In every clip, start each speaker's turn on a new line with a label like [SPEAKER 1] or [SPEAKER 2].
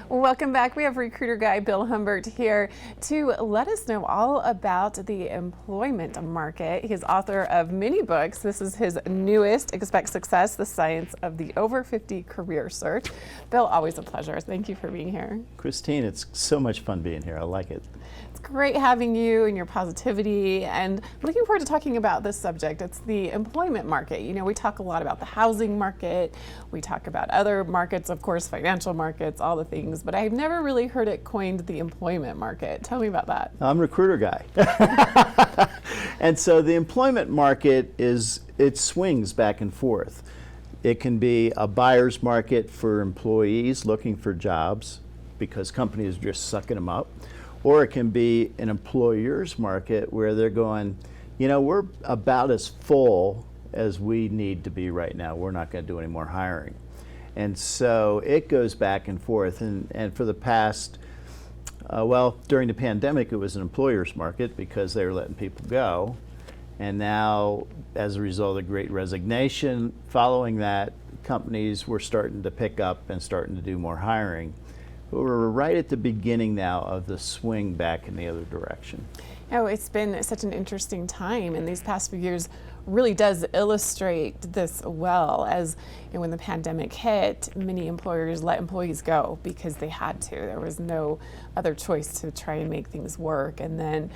[SPEAKER 1] Welcome back. We have recruiter guy Bill Humbert here to let us know all about the employment market. He's author of many books. This is his newest, Expect Success, The Science of the Over 50 Career Search. Bill, always a pleasure. Thank you for being here.
[SPEAKER 2] Christine, it's so much fun being here. I like it.
[SPEAKER 1] It's great having you and your positivity, and I'm looking forward to talking about this subject. It's the employment market. You know, we talk a lot about the housing market. We talk about other markets, of course, financial markets, all the things, but I've never really heard it coined the employment market. Tell me about that.
[SPEAKER 2] I'm a recruiter guy. And so the employment market it swings back and forth. It can be a buyer's market for employees looking for jobs because companies are just sucking them up. Or it can be an employer's market where they're going, you know, we're about as full as we need to be right now. We're not going to do any more hiring. And so it goes back and forth. And for the past, during the pandemic, it was an employer's market because they were letting people go. And now, as a result of the Great Resignation, following that, companies were starting to pick up and starting to do more hiring. But we're right at the beginning now of the swing back in the other direction.
[SPEAKER 1] Oh, it's been such an interesting time, and these past few years really does illustrate this well. As you know, when the pandemic hit, many employers let employees go because they had to. There was no other choice to try and make things work, and then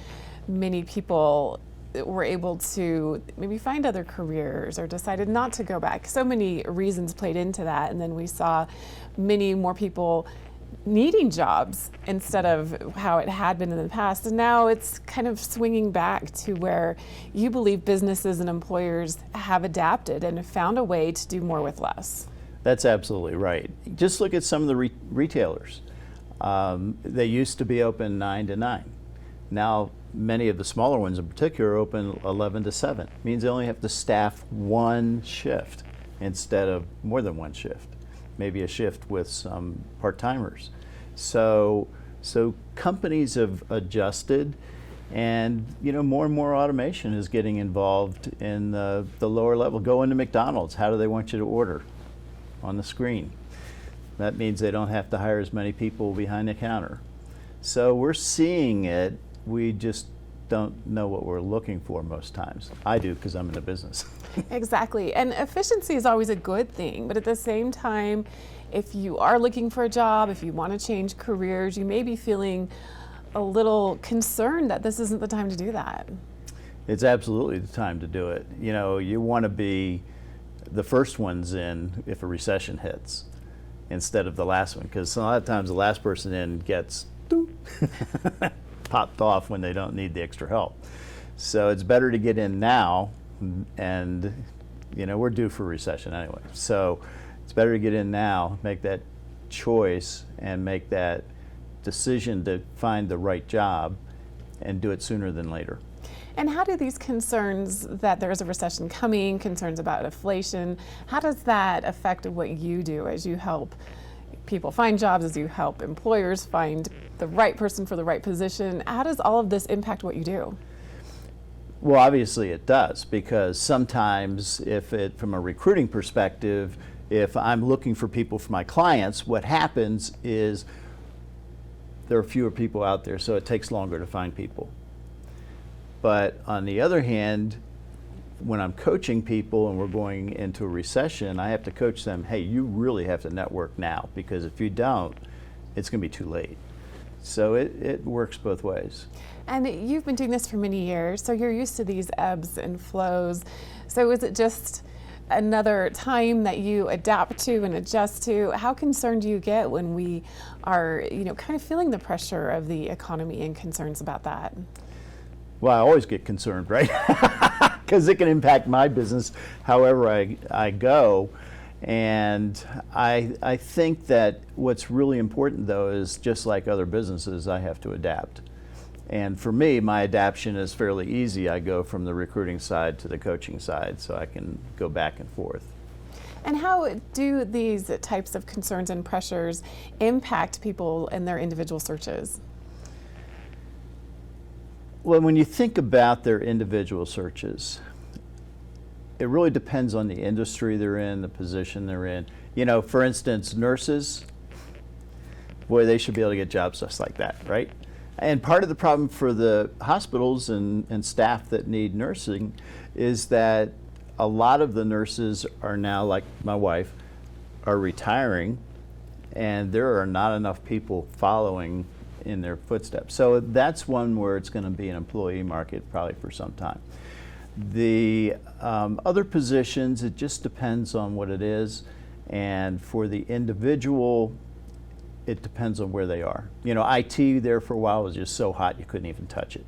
[SPEAKER 1] many people were able to maybe find other careers or decided not to go back. So many reasons played into that, and then we saw many more people needing jobs instead of how it had been in the past. And now it's kind of swinging back to where you believe businesses and employers have adapted and have found a way to do more with less.
[SPEAKER 2] That's absolutely right. Just look at some of the retailers. They used to be open 9 to 9. Now, many of the smaller ones in particular are open 11 to 7. It means they only have to staff one shift instead of more than one shift. Maybe a shift with some part-timers. So companies have adjusted, and you know, more and more automation is getting involved in the lower level. Go into McDonald's, how do they want you to order? On the screen. That means they don't have to hire as many people behind the counter. So we're seeing it, we just don't know what we're looking for most times. I do, because I'm in the business.
[SPEAKER 1] Exactly, and efficiency is always a good thing, but at the same time, if you are looking for a job, if you want to change careers, you may be feeling a little concerned that this isn't the time to do that.
[SPEAKER 2] It's absolutely the time to do it. You know, you want to be the first ones in if a recession hits instead of the last one, because a lot of times the last person in gets popped off when they don't need the extra help. So it's better to get in now, and you know, we're due for a recession anyway. So it's better to get in now, make that choice and make that decision to find the right job and do it sooner than later.
[SPEAKER 1] And how do these concerns that there is a recession coming, concerns about inflation, how does that affect what you do as you help people find jobs, as you help employers find the right person for the right position? How does all of this impact what you do?
[SPEAKER 2] Well, obviously it does, because sometimes from a recruiting perspective, if I'm looking for people for my clients, what happens is there are fewer people out there, so it takes longer to find people. But on the other hand, when I'm coaching people and we're going into a recession, I have to coach them, hey, you really have to network now, because if you don't, it's going to be too late. So it works both ways.
[SPEAKER 1] And you've been doing this for many years, so you're used to these ebbs and flows. So is it just another time that you adapt to and adjust to? How concerned do you get when we are, you know, kind of feeling the pressure of the economy and concerns about that?
[SPEAKER 2] Well, I always get concerned, right? Because it can impact my business however I go. And I think that what's really important, though, is just like other businesses, I have to adapt. And for me, my adaptation is fairly easy. I go from the recruiting side to the coaching side, so I can go back and forth.
[SPEAKER 1] And how do these types of concerns and pressures impact people in their individual searches?
[SPEAKER 2] Well, when you think about their individual searches, it really depends on the industry they're in, the position they're in. You know, for instance, nurses, boy, they should be able to get jobs just like that, right? And part of the problem for the hospitals and staff that need nursing is that a lot of the nurses are now, like my wife, are retiring, and there are not enough people following in their footsteps. So that's one where it's going to be an employee market probably for some time. The other positions, it just depends on what it is, and for the individual, it depends on where they are. You know, IT there for a while was just so hot you couldn't even touch it.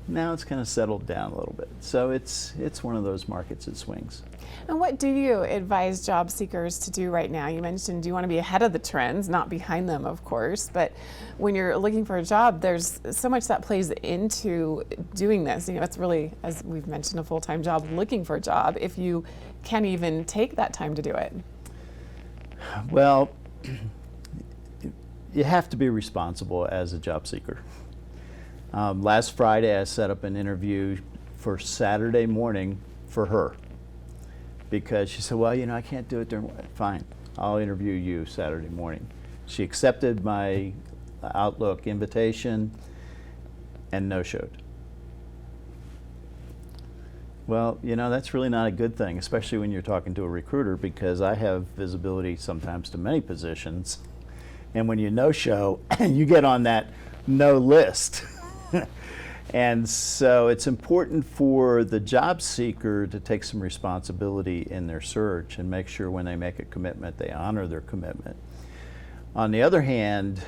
[SPEAKER 2] Now it's kind of settled down a little bit. So it's one of those markets that swings.
[SPEAKER 1] And what do you advise job seekers to do right now? You mentioned you want to be ahead of the trends, not behind them, of course, but when you're looking for a job, there's so much that plays into doing this. You know, it's really, as we've mentioned, a full-time job, looking for a job, if you can't even take that time to do it.
[SPEAKER 2] Well, you have to be responsible as a job seeker. Last Friday, I set up an interview for Saturday morning for her because she said, well, you know, I can't do it during, fine, I'll interview you Saturday morning. She accepted my Outlook invitation and no-showed. Well, you know, that's really not a good thing, especially when you're talking to a recruiter, because I have visibility sometimes to many positions. And when you no-show, you get on that no list. And so it's important for the job seeker to take some responsibility in their search and make sure when they make a commitment, they honor their commitment. On the other hand,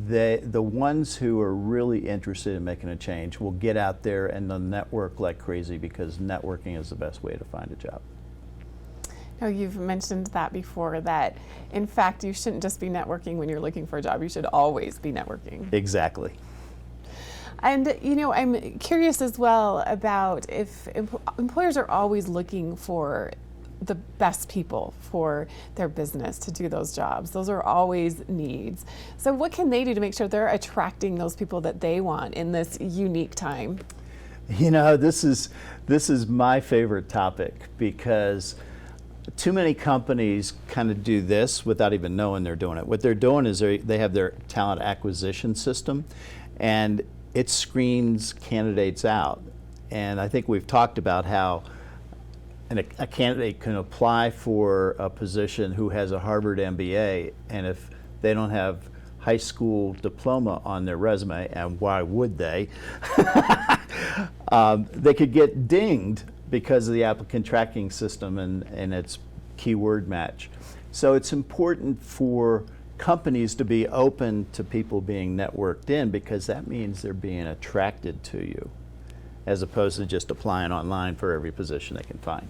[SPEAKER 2] the ones who are really interested in making a change will get out there and they'll network like crazy, because networking is the best way to find a job.
[SPEAKER 1] Now, you've mentioned that before, that in fact you shouldn't just be networking when you're looking for a job, you should always be networking.
[SPEAKER 2] Exactly.
[SPEAKER 1] And you know, I'm curious as well about if employers are always looking for the best people for their business to do those jobs. Those are always needs. So what can they do to make sure they're attracting those people that they want in this unique time?
[SPEAKER 2] You know, this is my favorite topic, because too many companies kind of do this without even knowing they're doing it. What they're doing is they have their talent acquisition system, and it screens candidates out. And I think we've talked about how a candidate can apply for a position who has a Harvard MBA, and if they don't have high school diploma on their resume, and why would they, they could get dinged because of the applicant tracking system and its keyword match. So it's important for companies to be open to people being networked in, because that means they're being attracted to you, as opposed to just applying online for every position they can find.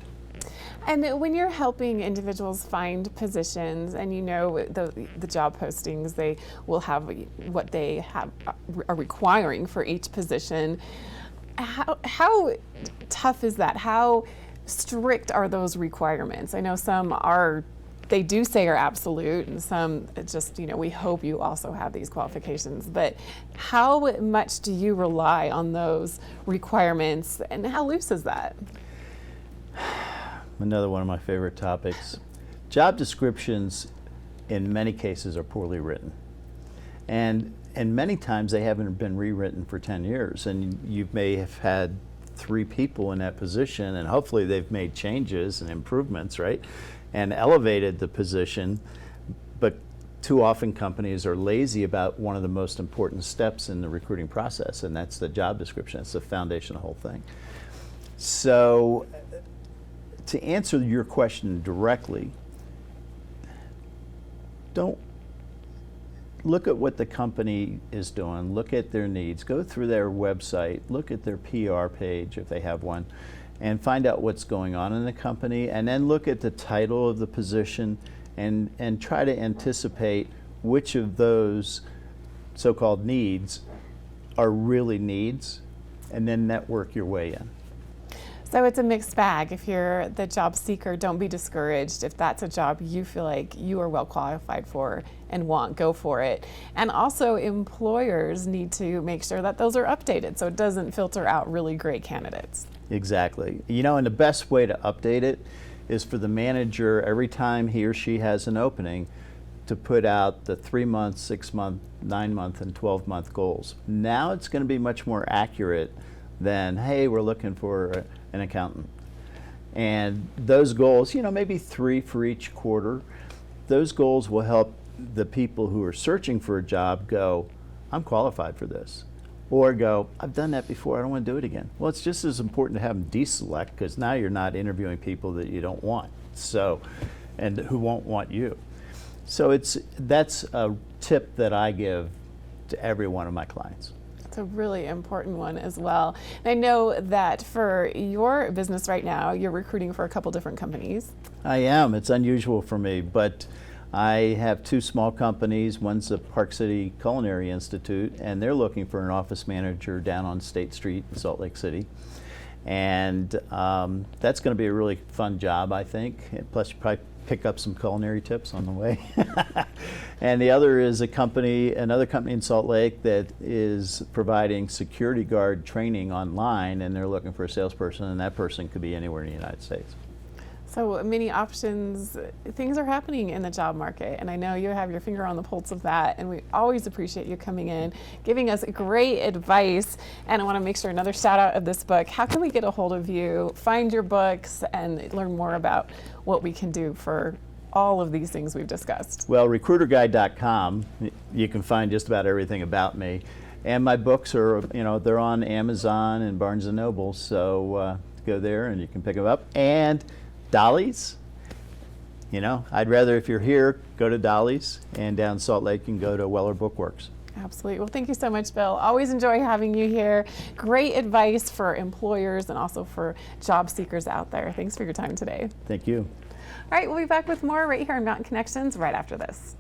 [SPEAKER 1] And when you're helping individuals find positions, and you know the job postings, they will have what they are requiring for each position, how tough is that? How strict are those requirements? I know some they do say are absolute, and some just, you know, we hope you also have these qualifications. But how much do you rely on those requirements, and how loose is that?
[SPEAKER 2] Another one of my favorite topics. Job descriptions in many cases are poorly written. And many times they haven't been rewritten for 10 years. And you may have had 3 people in that position, and hopefully they've made changes and improvements, right? And elevated the position. But too often companies are lazy about one of the most important steps in the recruiting process, and that's the job description. It's the foundation of the whole thing. So to answer your question directly, don't look at what the company is doing, look at their needs, go through their website, look at their PR page if they have one, and find out what's going on in the company, and then look at the title of the position and try to anticipate which of those so-called needs are really needs, and then network your way in.
[SPEAKER 1] So it's a mixed bag. If you're the job seeker, don't be discouraged. If that's a job you feel like you are well qualified for and want, go for it. And also employers need to make sure that those are updated so it doesn't filter out really great candidates.
[SPEAKER 2] Exactly. You know, and the best way to update it is for the manager, every time he or she has an opening, to put out the 3-month, 6-month, 9-month, and 12-month goals. Now it's going to be much more accurate than, hey, we're looking for an accountant. And those goals, maybe 3 for each quarter, those goals will help the people who are searching for a job go, I'm qualified for this. Or go, I've done that before, I don't want to do it again. Well, it's just as important to have them deselect, because now you're not interviewing people that you don't want, and who won't want you. So that's a tip that I give to every one of my clients.
[SPEAKER 1] It's a really important one as well. And I know that for your business right now, you're recruiting for a couple different companies.
[SPEAKER 2] I am. It's unusual for me, but I have 2 small companies. One's the Park City Culinary Institute, and they're looking for an office manager down on State Street in Salt Lake City. And that's going to be a really fun job, I think. And plus, you probably pick up some culinary tips on the way. And the other is another company in Salt Lake that is providing security guard training online, and they're looking for a salesperson, and that person could be anywhere in the United States.
[SPEAKER 1] So many options, things are happening in the job market, and I know you have your finger on the pulse of that, and we always appreciate you coming in, giving us great advice. And I want to make sure, another shout out of this book. How can we get a hold of you, find your books, and learn more about what we can do for all of these things we've discussed?
[SPEAKER 2] Well, recruiterguide.com, you can find just about everything about me. And my books are, they're on Amazon and Barnes & Noble, so go there and you can pick them up. And Dolly's, I'd rather, if you're here, go to Dolly's, and down Salt Lake you can go to Weller Bookworks.
[SPEAKER 1] Absolutely. Well, thank you so much, Bill. Always enjoy having you here. Great advice for employers and also for job seekers out there. Thanks for your time today.
[SPEAKER 2] Thank you.
[SPEAKER 1] All right, we'll be back with more right here on Mountain Connections right after this.